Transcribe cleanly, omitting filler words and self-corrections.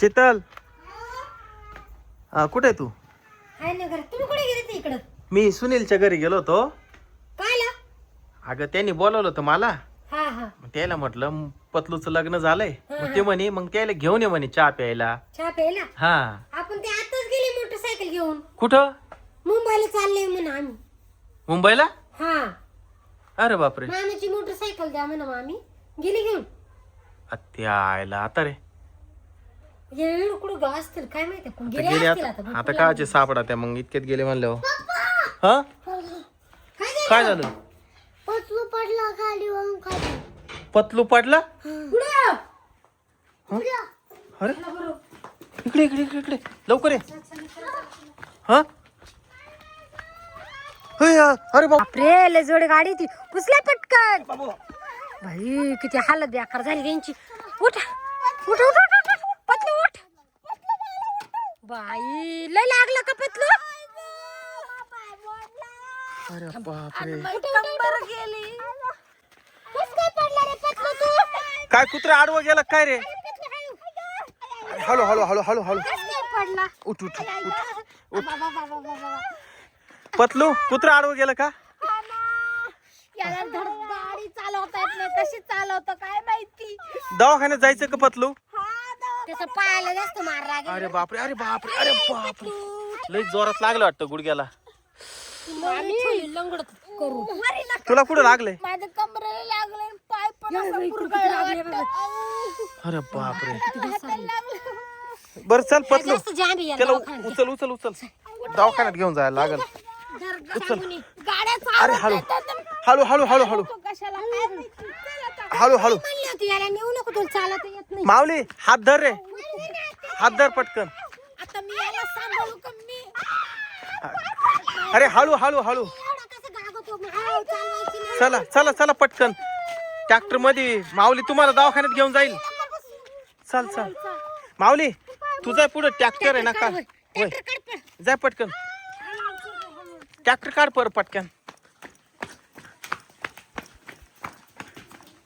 शीतल कुठे आहे तू? हाय ना घर. तुम्ही कुठे गेले ते इकडं? मी सुनीलच्या घरी गेलो होतो. कायला? अगं त्यांनी बोलवलं होतं मला. हा हा. मग त्याला म्हटलं पतलूचं लग्न झालंय. मग ते म्हणे मग त्याला घेऊन ये म्हणे चहा प्यायला. चहा प्यायला? हा. आपण ते आताच गेले मोटरसायकल घेऊन. कुठं? मुंबईला चालले म्हणा आम्ही. मुंबईला? हा. अरे बापरे. मामीची मोटरसायकल द्या म्हणा मामी. गेली घेऊन. त्याला आता रे येईल कुठं गाव असतील काय माहिती. पण आता गेले गेले असतील आता आता. आता काचे सापडा त्या मग इतक्यात गेले म्हणलं. हा काय झालं? पतलू पडला गाडीवरून खाली. पतलू पडला? कुठं? अरे इकडे इकडे इकडे इकडे लवकर ये. हा अरे बाप बापरे लय जोड गाडी ती. पुसल्या पटकन. भाई किती हालत बेकार झाली त्यांची. उठ उठ उठ उठ उठ. पतलू उठ. बाई लय लागलं का पतलू? अरे बापरे. कंबर गेली. कस काय पडला रे पतलू तू? काय कुत्रा आडवं गेला काय रे? हळू हळू हळू हळू हळू. कस काय पडला? उठ उठ उठ. पतलू कुत्रा आडवं गेलं का? याला धड गाडी चालवता येत नाही. कशी चालवतो काय माहिती. दवाखान्यात जायचं का पतलू? त्याचा पायाला जास्त मार लागेल. अरे बापरे अरे बापरे अरे बापरे. लय जोरात लागलं वाटतं गुडघ्याला. लंगडत करू. तुला कुठं लागलंय? माझ्या कमरेला लागले. पाय पण असं पुरगळला. अरे बापरे. बरं चल पतलू जास्त जाम आहे याला त्याला दवाखान्यात. उचल उचल उचल दवाखान्यात घेऊन जायला लागल. गाड्या अरे हळू हळू हळू हळू हळू कशाला काय माहिती. हळू हळू. म्हणली होती याला नेऊ नको तुला चालता येत नाही. माऊली हात धर रे. हात धर पटकन. आता मी याला सांभाळू का मी? अरे हळू हळू हळू. एवढा कसं गागतो मी. हळू चालवायची नाही. चला चला चला पटकन. ट्रॅक्टर मध्ये माऊली तुम्हाला दवाखान्यात घेऊन जाईल. चल चल माऊली तुझा पुढे ट्रॅक्टर आहे ना का? होय जाय पटकन. ट्रॅक्टर काढ पर पटकन.